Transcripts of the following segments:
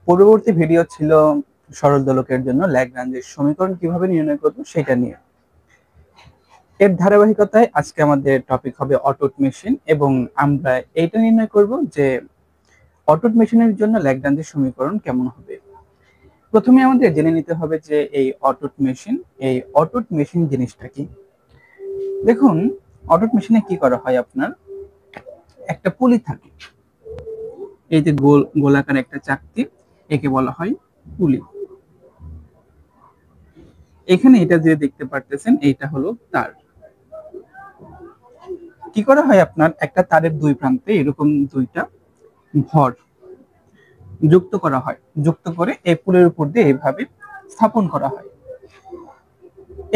পূর্ববর্তী ভিডিও ছিল সরল দোলকের জন্য ল্যাগ্রাঞ্জের সমীকরণ কিভাবে নির্ণয় করব সেটা নিয়ে। এর ধারাবাহিকতায় আজকে আমাদের টপিক হবে অটোট মেশিন, এবং আমরা এইটা নির্ণয় করব যে অটোট মেশিনের জন্য ল্যাগ্রাঞ্জের সমীকরণ কেমন হবে। প্রথমে আমাদের জেনে নিতে হবে যে এই অটোট মেশিন জিনিসটা কি। দেখুন, অটোট মেশিনে কি করা হয়, আপনার একটা পুলি থাকে, এই যে গোলাকার একটা চাকতি, একে বলা হয় পুলি। এখানে এটা যে দেখতে পারতেছেন এইটা হলো তার। কি করা হয়, আপনার একটা তারের দুই প্রান্তে এরকম দুইটা ভর যুক্ত করা হয়, যুক্ত করে এই পুলের উপর দিয়ে এইভাবে স্থাপন করা হয়।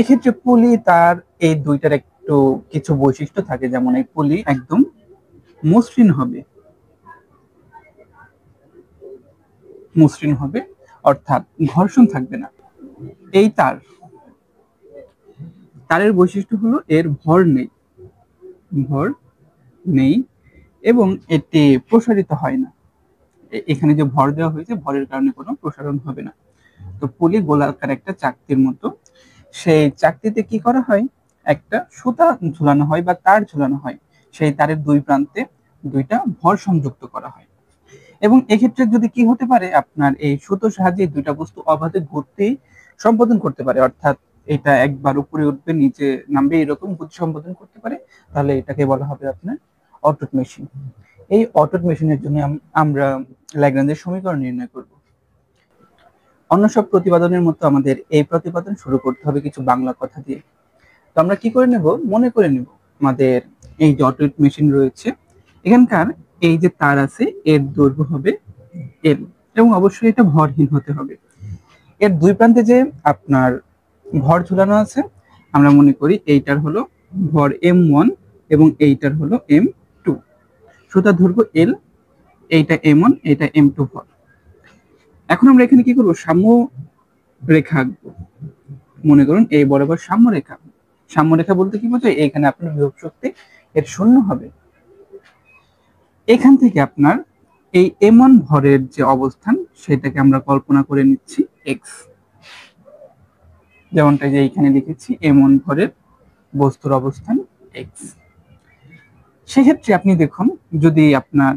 এক্ষেত্রে পুলি তার এই দুইটার একটু কিছু বৈশিষ্ট্য থাকে, যেমন এই পুলি একদম মসৃণ হবে, অর্থাৎ ঘর্ষণ থাকবে না। এই তারের বৈশিষ্ট্য হলো এর ভর নেই এবং এটি প্রসারিত হয় না। এখানে যে ভর দেওয়া হয়েছে, ভরের কারণে কোনো প্রসারণ হবে না। তো পুলি গোলাকার একটা চাকতির মতো, সেই চাকতিতে কি করা হয়, একটা সুতা ঝুলানো হয় বা তার ঝুলানো হয়, সেই তারের দুই প্রান্তে দুইটা ভর সংযুক্ত করা হয়। এবং এক্ষেত্রে যদি কি হতে পারে, আপনার এই সুতোর সাহায্যে দুইটা বস্তু অবাধে ঘুরতে সম্পাদন করতে পারে, অর্থাৎ এটা একবার উপরে উঠবে নিচে নামবে এরকম গতি সম্পাদন করতে পারে, তাহলে এটাকে বলা হবে আপনার অটোট মেশিন। এই অটোট মেশিনের জন্য আমরা ল্যাগ্রাঞ্জের সমীকরণ নির্ণয় করব। অন্য সব প্রতিপাদনের মতো আমাদের এই প্রতিপাদন শুরু করতে হবে কিছু বাংলা কথা দিয়ে। তো আমরা কি করে নেব, মনে করে নেব আমাদের এই যে অটোট মেশিন রয়েছে, এখানকার এই যে তার আছে এর দৈর্ঘ্য হবে এল, এবং অবশ্যই এটা ভরহীন হতে হবে। এর দুই প্রান্তে যে আপনার ভর ঝুলানো আছে, আমরা মনে করি এইটার হলো ভর M1 এবং এইটার হলো M2। সুতার দৈর্ঘ্য এল, এইটা M1, এইটা M2 ভর। এখন আমরা এখানে কি করব, সাম্য রেখা আঁকবো। মনে করুন এই বরাবর সাম্য রেখা। সাম্য রেখা বলতে কি বোঝায়, এইখানে আপনার বিভব শক্তি এর শূন্য হবে। এখান থেকে আপনার এই M1 ভরের যে অবস্থান, সেটাকে আমরা কল্পনা করে নিচ্ছি এক্স, যেমনটা যে এইখানে লিখেছি M1 ভরের বস্তুর অবস্থান এক্স। সেক্ষেত্রে আপনি দেখুন, যদি আপনার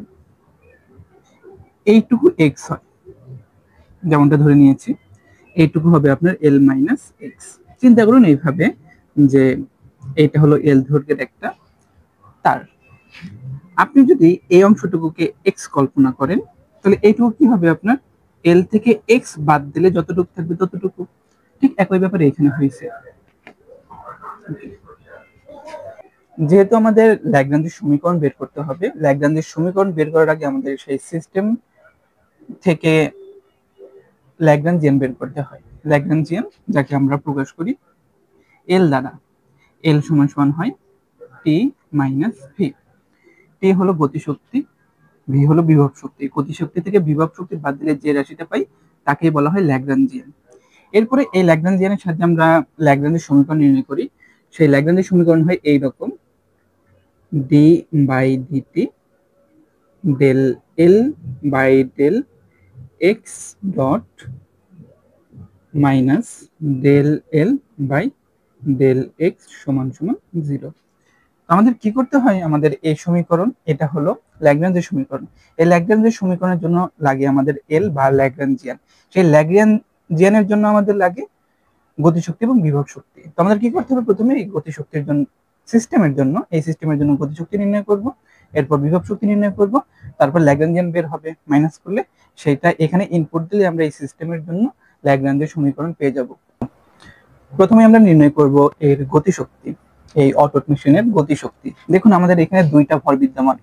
এইটুকু এক্স হয়, যেমনটা ধরে নিয়েছি, এইটুকু হবে আপনার এল মাইনাস এক্স। চিন্তা করুন এইভাবে যে এইটা হলো এল দৈর্ঘ্যের একটা তার। আপনি যদি এই অংশটুকুকে এক্স কল্পনা করেন, তাহলে এইটুকু কি হবে, আপনার এল থেকে এক্স বাদ দিলে যতটুকু থাকবে ততটুকু। ঠিক একই ব্যাপারে এখানে হয়েছে। যেহেতু আমাদের ল্যাগ্রাঞ্জের সমীকরণ বের করতে হবে, ল্যাগ্রাঞ্জের সমীকরণ বের করার আগে আমাদের সেই সিস্টেম থেকে ল্যাগ্রাঞ্জিয়ান বের করতে হয়। ল্যাগ্রাঞ্জিয়ান যাকে আমরা প্রকাশ করি এল দ্বারা। এল সমান সমান হয় টি মাইনাস ভি। টি হলো গতিশক্তি, ভি হলো বিভব শক্তি। গতিশক্তি থেকে বিভব শক্তি বাদ দিলে যে রাশিটা পাই তাকেই বলা হয় ল্যাগ্রাঞ্জিয়ান। এরপরে এই ল্যাগ্রাঞ্জিয়ানের সাহায্যে আমরা ল্যাগ্রাঞ্জের সমীকরণ নির্ণয় করি। সেই ল্যাগ্রাঞ্জের সমীকরণ হয় এইরকম, d by dt del L by del x dot minus del L by del x সমান সমান 0। আমাদের কি করতে হয়, আমাদের এই সমীকরণ, এটা হলো ল্যাগ্রাঞ্জের সমীকরণ। এই ল্যাগ্রাঞ্জের সমীকরণের জন্য লাগে আমাদের এল বা ল্যাগ্রাঞ্জিয়ান। সেই ল্যাগ্রাঞ্জিয়ানের জন্য আমাদের লাগে গতিশক্তি এবং বিভব শক্তি। তো আমাদের কি করতে হবে, প্রথমে এই গতিশক্তির জন্য এই সিস্টেমের জন্য গতিশক্তি নির্ণয় করব, এরপর বিভব শক্তি নির্ণয় করব, তারপর ল্যাগ্রাঞ্জিয়ান বের হবে মাইনাস করলে, সেটা এখানে ইনপুট দিলে আমরা এই সিস্টেমের জন্য ল্যাগ্রাঞ্জের সমীকরণ পেয়ে যাব। প্রথমে আমরা নির্ণয় করব এর গতিশক্তি, এই অটোট মেশিনের গতিশক্তি। দেখুন আমাদের এখানে দুইটা ভর বিদ্যমান,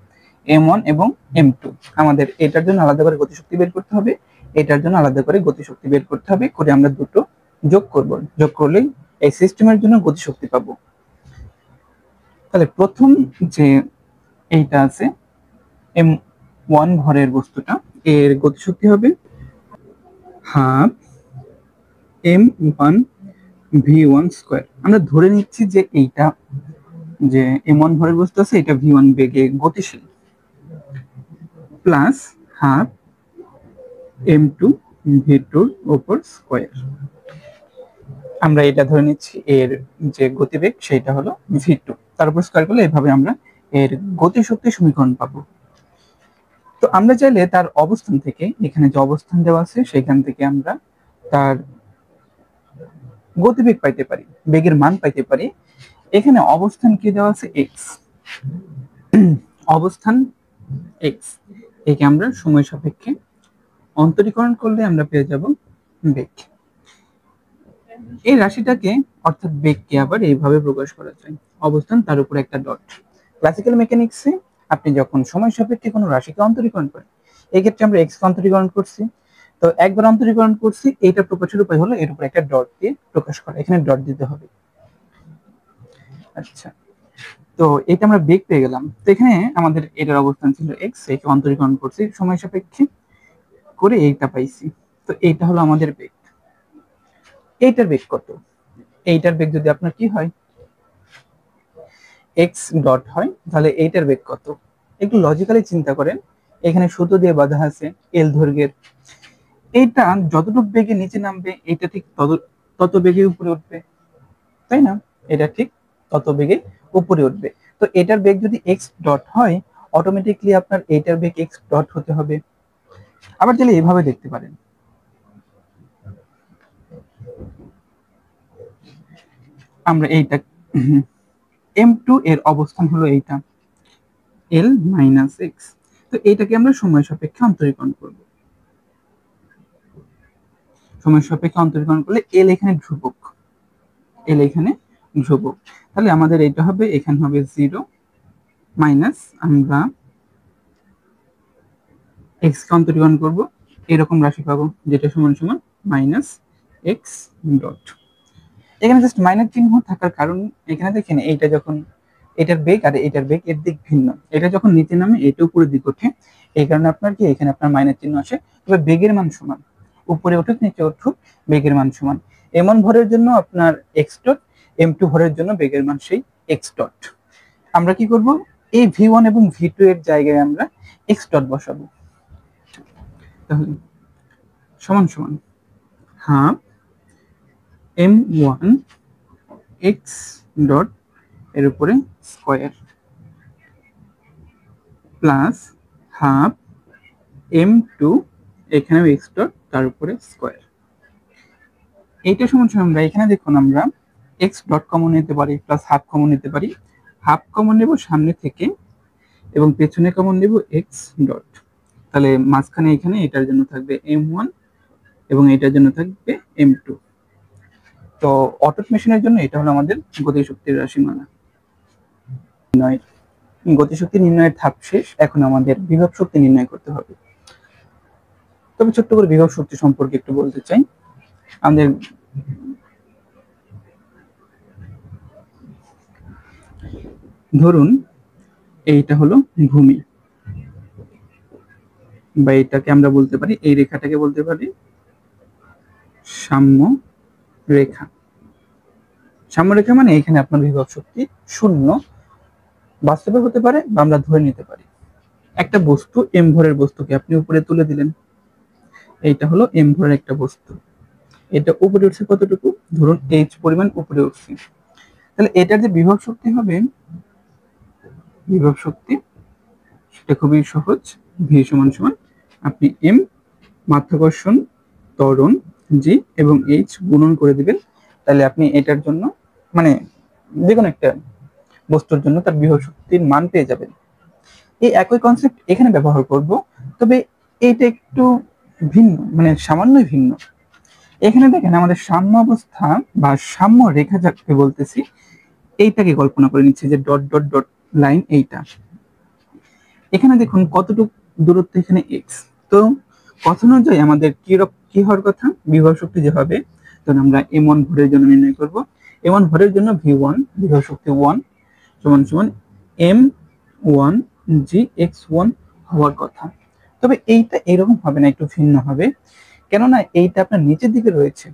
M1 এবং M2। আমাদের এটার জন্য আলাদা করে গতিশক্তি বের করতে হবে, এটার জন্য আলাদা করে গতিশক্তি বের করতে হবে, করে আমরা দুটো যোগ করব। যোগ করলেই এই সিস্টেমের জন্য গতিশক্তি পাবো। তাহলে প্রথম যে এইটা আছে M1 ভরের বস্তুটা, এর গতিশক্তি হবে হাফ M1 V1 স্কয়ার। আমরা ধরে নিচ্ছি যে এইটা যে M1 ভরের বস্তু আছে, এটা V1 বেগে গতিশীল, প্লাস হাফ m2 v2 উপর স্কয়ার। আমরা এটা ধরে নিচ্ছি এর যে গতিবেগ সেটা হলো v2, তার উপর স্কয়ার করলে এভাবে আমরা এর গতিশক্তি সমীকরণ পাবো। তো আমরা চাইলে তার অবস্থান থেকে, এখানে যে অবস্থান দেওয়া আছে সেখান থেকে আমরা তার গতিবেগ পাইতে পারি, বেগের মান পাইতে পারি। এখানে অবস্থান কি দেওয়া আছে, x, অবস্থান x, একে আমরা সময় সাপেক্ষে অন্তরীকরণ করলে আমরা পেয়ে যাব বেগ। এই রাশিটাকে অর্থাৎ বেগকে আবার এইভাবে প্রকাশ করা যায়, অবস্থান তার উপর একটা ডট। ক্লাসিক্যাল মেকানিক্সে আপনি যখন সময় সাপেক্ষে কোনো রাশিকে অন্তরীকরণ করেন, এই ক্ষেত্রে আমরা এক্স কে অন্তরীকরণ করছি, তো একবার অন্তরীকরণ করছি, এইটা প্রকাশের উপায় হলো এর উপর একটা ডট দিয়ে প্রকাশ করা, এখানে ডট দিতে হবে। আচ্ছা, তো এটা আমরা বেগ পেয়ে গেলাম। তো এখানে আমাদের এটার অবস্থান ছিল এক্স, একে অন্তরীকরণ করছি সময় সাপেক্ষে করে এইটা পাইছি। তো এইটা হলো আমাদের বেগ। এইটার বেগ কত? এইটার বেগ যদি আপনার কি হয়, এক্স ডট হয়, তাহলে এইটার বেগ কত? একটু লজিক্যালি চিন্তা করেন, এখানে সুতো দিয়ে বাঁধা আছে এল দৈর্ঘ্যের, এইটা যতটুকু বেগে নিচে নামবে এটা ঠিক তত বেগে উপরে উঠবে, তাই না? এটা ঠিক তত বেগে উপরে উঠবে। তো এটার বেগ যদি এক্স ডট হয়, অটোমেটিকলি আপনার এইটার বেগ এক্স ডট হতে হবে। আবার তাহলে এইভাবে দেখতে পারেন, আমরা এইটা m2 এর অবস্থান হলো এইটা l মাইনাস এক্স, তো এইটাকে আমরা সময় সাপেক্ষে অন্তরীকরণ করব। সময় সাপেক্ষে অন্তরীকরণ করলে এল এখানে ধ্রুবক, এল এখানে ধ্রুবক, তাহলে আমাদের এটা হবে, এখানে হবে 0 মাইনাস, আমরা এক্স কে অন্তরীকরণ করব, এরকম রাশি পাবো যেটা সমান সমান মাইনাস এক্স ডট। এখানে জাস্ট মাইনাস চিহ্ন থাকার কারণ, এখানে দেখেন এইটা যখন এটার বেগ আর এটার বেগ এর দিক ভিন্ন, এটা যখন নিচে নামে এটা উপরের দিক ওঠে, এই কারণে আপনার কি এখানে আপনার মাইনাস চিহ্ন আসে। তবে বেগের মান সমান, উপরে উঠুক নিচে উঠুক বেগের মান সমান। m1 ভরের জন্য আপনার এক্স ডট, m2 ভরের জন্য বেগের মান সেই এক্স ডট। আমরা কি করব, এই v1 এবং v2 এর জায়গায় আমরা এক্স ডট বসাবো, তাহলে সমান সমান হাফ m1 এক্স ডট এর উপরে স্কয়ার প্লাস হাফ m2 এখানেও এক্স ডট তার উপরে স্কয়ার। এইটা সমান সমান আমরা এখানে দেখুন, আমরা এক্স ডট কমন নিতে পারি প্লাস হাফ কমন নিতে পারি। হাফ কমন নেব সামনে থেকে এবং পেছনে কমন নেব এক্স ডট, তাহলে মাঝখানে এখানে এটার জন্য থাকবে m1 এবং এটার জন্য থাকবে m2। তো অটোট মেশিনের জন্য এটা হলো আমাদের গতিশক্তির রাশিমালা। গতিশক্তি নির্ণয়ের ধাপ শেষ, এখন আমাদের বিভব শক্তি নির্ণয় করতে হবে। তবে ছোট্ট করে বিভব শক্তি সম্পর্কে একটু বলতে চাই। আমাদের ধরুন এইটা হলো ভূমি, বা এটাকে আমরা বলতে পারি, এই রেখাটাকে বলতে পারি সাম্য রেখা। সাম্য রেখা মানে এখানে আপনার বিভব শক্তি শূন্য, বাস্তবে হতে পারে বা আমরা ধরে নিতে পারি। একটা বস্তু এম ভরের বস্তুকে আপনি উপরে তুলে দিলেন, এইটা হলো এম ভরের একটা বস্তু, এটা উপরে উঠছে কতটুকু, ধরুন এইচ পরিমাণ উপরে উঠছে, তাহলে এটার যে বিভব শক্তি হবে, বিভব শক্তি সেটা খুবই সহজ, ভি সমান সমান আপনি এম মাধ্যাকর্ষণ ত্বরণ জি এবং এইচ গুণন করে দিবেন, তাহলে আপনি এটার জন্য মানে যে কোনো একটা বস্তুর জন্য তার বিভব শক্তির মান পেয়ে যাবেন। এই একই কনসেপ্ট এখানে ব্যবহার করব, তবে এইটা একটু ভিন্ন, মানে সামান্যই ভিন্ন। এখানে দেখেন আমাদের সাম্য অবস্থা বা সাম্য রেখা যাকে বলতেছি, এইটাকে কল্পনা করে নিচ্ছে যে ডট ডট ডট লাইন এইটা, এখানে দেখুন কতটুকু দূরত্ব, এখানে এক্স। তো কথা অনুযায়ী আমাদের কি হওয়ার কথা, বিভব শক্তি যে হবে, তখন আমরা m1 ভরের জন্য নির্ণয় করব। m1 ভরের জন্য v1 বিভব শক্তি 1 সমান সমান m1 gx1 হওয়ার কথা। তবে এইটা এরকম হবে না, একটু ভিন্ন হবে, কেননা এইটা আপনার নিচের দিকে রয়েছে,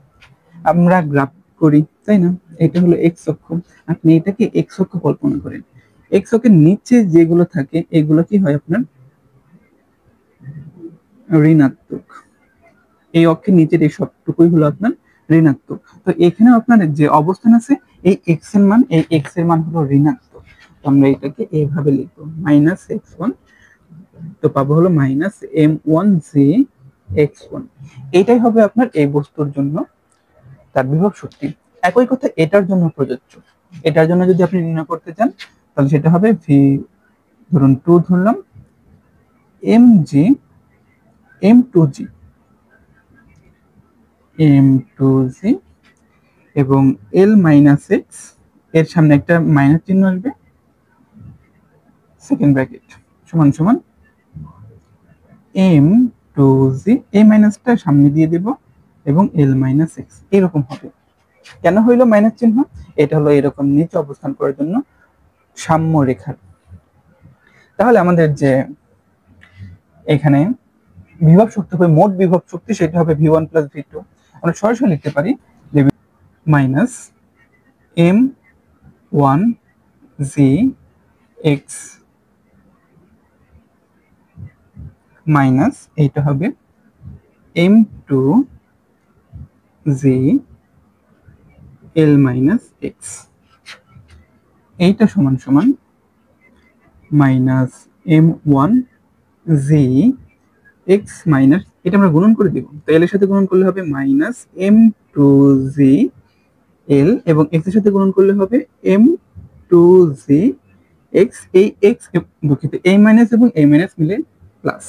আমরা গ্রাফ করি তাই না, এটা হলো এক্স অক্ষ, আপনি এটাকে এক্স অক্ষ কল্পনা করেন, এক্স অক্ষের নিচে যেগুলো থাকে এগুলো কি হয় আপনার ঋণাত্মক, এই অক্ষের নিচের এই সবটুকুই হলো আপনার ঋণাত্মক। তো এখানেও আপনার যে অবস্থান আছে এই x এর মান, এই x এর মান হলো ঋণাত্মক। তো আমরা এটাকে এইভাবে লিখবো -x1, তো পাবো হলো -m1z(x1). এইটাই হবে আপনার এই বস্তুর জন্য তার বিভব শক্তি। একই কথা এটার জন্য প্রযোজ্য। এটার জন্য যদি আপনি নির্ণয় করতে চান তাহলে সেটা হবে v, ধরুন 2 ধরলাম, mg m2g এবং l - x, এর সামনে একটা মাইনাস চিহ্ন আসবে, সেকেন্ড ব্র্যাকেট সমান সমান m2g, এই মাইনাসটা সামনে দিয়ে দেব এবং l - x এরকম হবে। কেন হইলো মাইনাস চিহ্ন? এটা হলো এরকম নিচে অবস্থান করার জন্য সাম্য রেখার। তাহলে আমাদের যে এখানে বিভব শক্তি হবে, মোট বিভব শক্তি, সেটা হবে v1 + v2। আমরা সরাসরি লিখতে পারি যে -m1z(x) মাইনাস এইটা হবে m2z(l - x), এইটা সমান সমান -m1z(x) মাইনাস, এটা আমরা গুণন করে দিব, তো l এর সাথে গুণন করলে হবে -m2z(l) এবং x এর সাথে গুণন করলে হবে m2z(x), এই x দুঃখিত, এই মাইনাস এবং এই মাইনাস মিলে প্লাস।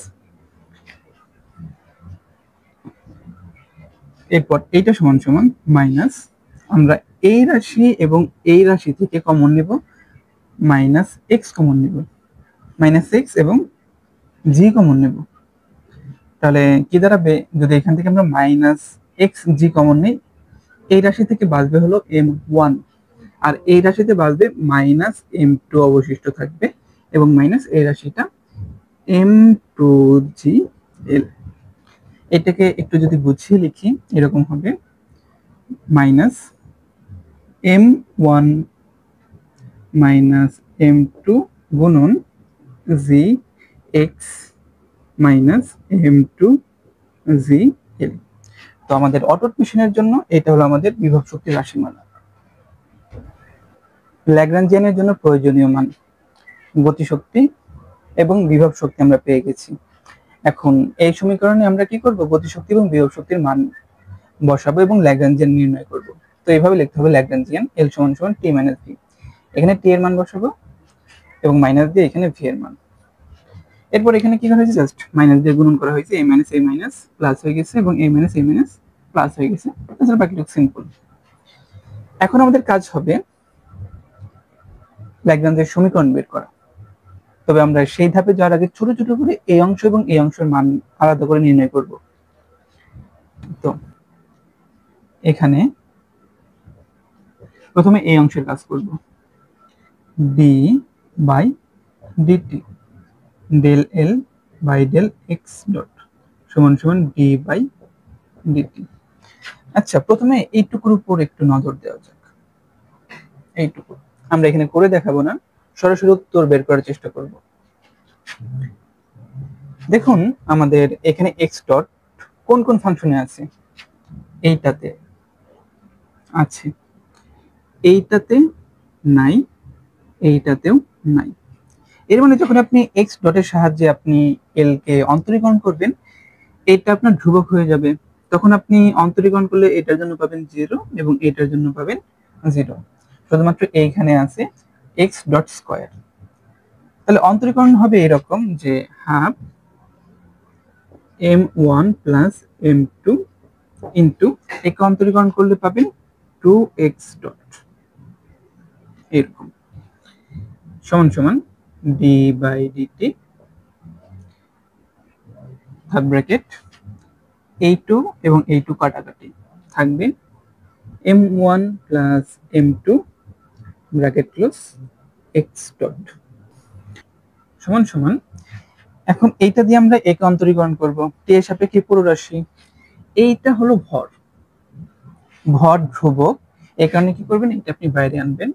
এরপর এইটা সমান সমান মাইনাস, আমরা এই রাশি এবং এই রাশি থেকে কমন নেব, -x কমন নেব, -x এবং g কমন নেব। তাহলে কি দাঁড়াবে, যদি এখান থেকে আমরা -xg কমন নেই, এই রাশি থেকে বাঁচবে হলো m1, আর এই রাশিতে বাঁচবে -m2 অবশিষ্ট থাকবে, এবং মাইনাস এই রাশিটা m2gl। এটাকে একটু যদি বুঝিয়ে লিখি এরকম হবে -m1 -m2 গুণন gx -m2gl। তো আমাদের অটট মেশিনের জন্য এটা হলো আমাদের বিভব শক্তির রাশিমালা। ল্যাগ্রাঞ্জিয়ানের জন্য প্রয়োজনীয় মান, গতিশক্তি এবং বিভব শক্তি আমরা পেয়ে গেছি। এখন এই সমীকরণে আমরা কি করব, গতিশক্তি এবং বিভব শক্তির মান বসাবো এবং ল্যাগ্রাঞ্জিয়ান নির্ণয় করব। তো এইভাবে লিখতে হবে ল্যাগ্রাঞ্জিয়ান l = t - v, এখানে t এর মান বসাবো এবং মাইনাস দিয়ে এখানে v এর মান। এরপর এখানে কি করা হয়েছে, জাস্ট মাইনাস দিয়ে গুণন করা হয়েছে, a - a প্লাস হয়ে গেছে এবং a - a প্লাস হয়ে গেছে, তাছাড়া বাকিটুকু সিম্পল। এখন আমাদের কাজ হবে ল্যাগ্রাঞ্জের সমীকরণ বের করা। তবে আমরা সেই ধাপে যাওয়ার আগে ছোট ছোট করে এই অংশ এবং এই অংশের মান আলাদা করে নির্ণয় করব। তো এখানে প্রথমে এই অংশের কাজ করব, d/dt del l by del x dot সমান সমান d/dt। আচ্ছা, প্রথমে এইটুকুর উপর একটু নজর দেওয়া যাক। এইটুকু আমরা এখানে করে দেখাবো না, সরাসরি উত্তর বের করার চেষ্টা করব। দেখুন আমাদের এখানে x ডট কোন কোন ফাংশনে আছে, এইটাতে আছে, এইটাতে নাই, এইটাতেও নাই। এর মানে যখন আপনি x ডটের সাহায্যে আপনি l কে অন্তরীকরণ করবেন, এটা আপনার ধ্রুবক হয়ে যাবে, তখন আপনি অন্তরীকরণ করলে এটার জন্য পাবেন 0 এবং এটার জন্য পাবেন 0, শুধুমাত্র এইখানে আছে x ডট স্কয়ার। তাহলে অন্তরীকরণ হবে এরকম যে half m1 plus m2 into, একে অন্তরীকরণ করলে পাবেন 2x ডট, এরকম সমান সমান d/dt থার্ড ব্র্যাকেট a2 এবং a2 কাটাকাটি থাকবে m1 plus m2 bracket close x dot সমান সমান। এখন এইটা দিয়ে আমরা একে অন্তরীকরণ করব, t এর সাপেক্ষে পুরো রাশি, এইটা হলো ভর, ভর ধ্রুবক, এই কারণে কি করবেন, এটা আপনি বাইরে আনবেন,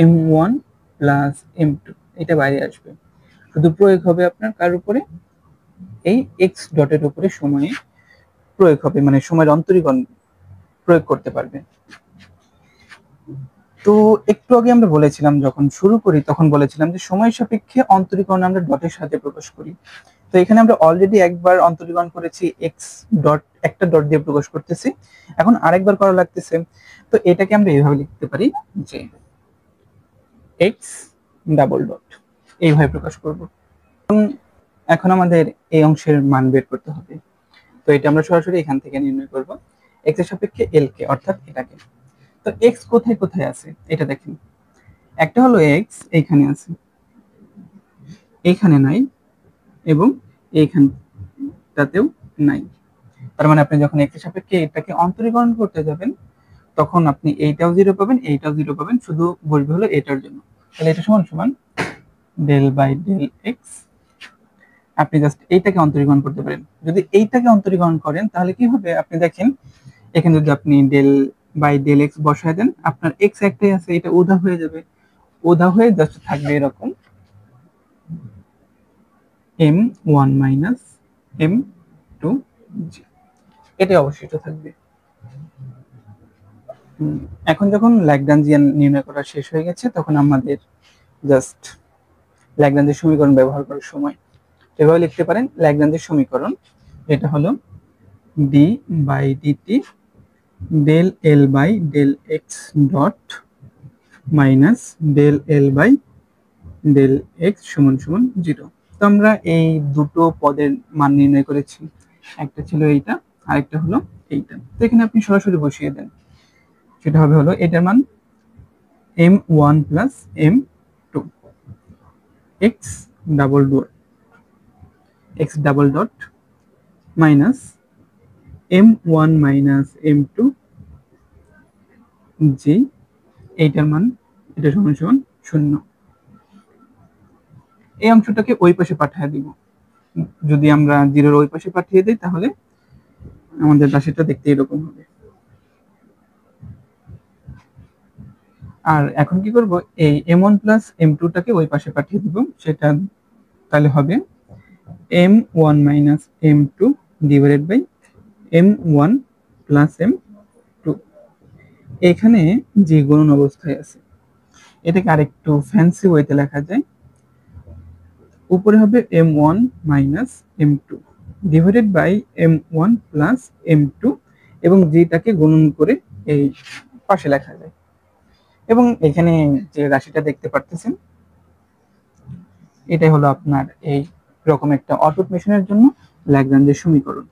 m1 প্লাস m2 এটা বাইরে আসবে, শুধু প্রয়োগ হবে আপনার কার উপরে, এই x ডটের উপরে সময়ে প্রয়োগ হবে, মানে সময়ের অন্তরীকরণ প্রয়োগ করতে পারবে। তো একটু আগে আমরা বলেছিলাম, যখন শুরু করি তখন বলেছিলাম যে সময় সাপেক্ষে অন্তরীকরণ আমরা ডটের সাথে প্রকাশ করি। তো এখানে আমরা অলরেডি একবার অন্তরীকরণ করেছি, এক্স ডট, একটা ডট দিয়ে প্রকাশ করতেছি, এখন আরেকবার করা লাগতেছে। তো এটাকে আমরা এইভাবে লিখতে পারি যে এক্স ডাবল ডট, এইভাবে প্রকাশ করব। এখন আমাদের এই অংশের মান বের করতে হবে। তো এটা আমরা সরাসরি এখান থেকে নির্ণয় করব, এক্স এর সাপেক্ষে এল কে, অর্থাৎ এটাকে। তো এক্স কোথায় কোথায় আছে এটা দেখেন, একটা হলো এক্স এইখানে আছে, এইখানে নাই, এবং এইখানটাতেও নাই। তার মানে আপনি যখন এক্স এর সাপেক্ষে এটাকে অন্তরীকরণ করতে যাবেন তখন আপনি এইটাও জিরো পাবেন, এইটাও জিরো পাবেন, শুধু বসবে হলো এটার জন্য। তাহলে এটা সমান সমান ডেল বাই ডেল এক্স। আপনি জাস্ট এইটাকে অন্তরীকরণ করতে পারেন। যদি এইটাকে অন্তরীকরণ করেন তাহলে কি হবে, আপনি দেখেন এখানে যদি আপনি ডেল বাই ডেল এক্স বসায় দেন, আপনার এক্স একটাই আছে, এটা উধা হয়ে যাবে, উধা হয়ে জাস্ট থাকবে এরকম m1 মাইনাস m2 জি, এটাই অবশিষ্ট থাকবে। এখন যখন ল্যাগ্রাঞ্জিয়ান নির্ণয় করা শেষ হয়ে গেছে তখন আমাদের জাস্ট ল্যাগ্রাঞ্জের সমীকরণ ব্যবহার করার সময় এভাবে লিখতে পারেন, ল্যাগ্রাঞ্জের সমীকরণ এটা হলো d by dt del L by del x dot minus del L by del x সমান সমান 0। তো আমরা এই দুটো পদের মান নির্ণয় করেছি, একটা ছিল এইটা, আরেকটা হলো এইটা। তো এখানে আপনি সরাসরি বসিয়ে দেন, সেটা হবে হলো এটার মান m1 plus m2 x double dot minus m1 minus m2 জি, এইটার মান এটা সমান সমান 0। এই অংশটাকে ওই পাশে পাঠিয়ে দিব, যদি আমরা 0-র ওই পাশে পাঠিয়ে দিই তাহলে আমাদের রাশিটা দেখতে এরকম হবে। আর এখন কি করব, এই m1 প্লাস m2 টাকে ওই পাশে পাঠিয়ে দিব, সেটা তাহলে হবে m1 minus m2 divided by m1 plus m2। এখানে যে গুণন অবস্থায় আছে এটাকে আরেকটু ফ্যান্সি ওয়েতে লেখা যায়, উপরে হবে m1 minus m2 divided by m1 plus m2, এবং যেটাকে গুণন করে এই পাশে লেখা যায়। এবং এখানে যে রাশিটা দেখতে পারতেছেন এটাই হলো আপনার এই রকম একটা অটুট মেশিনের জন্য ল্যাগ্রাঞ্জের সমীকরণ।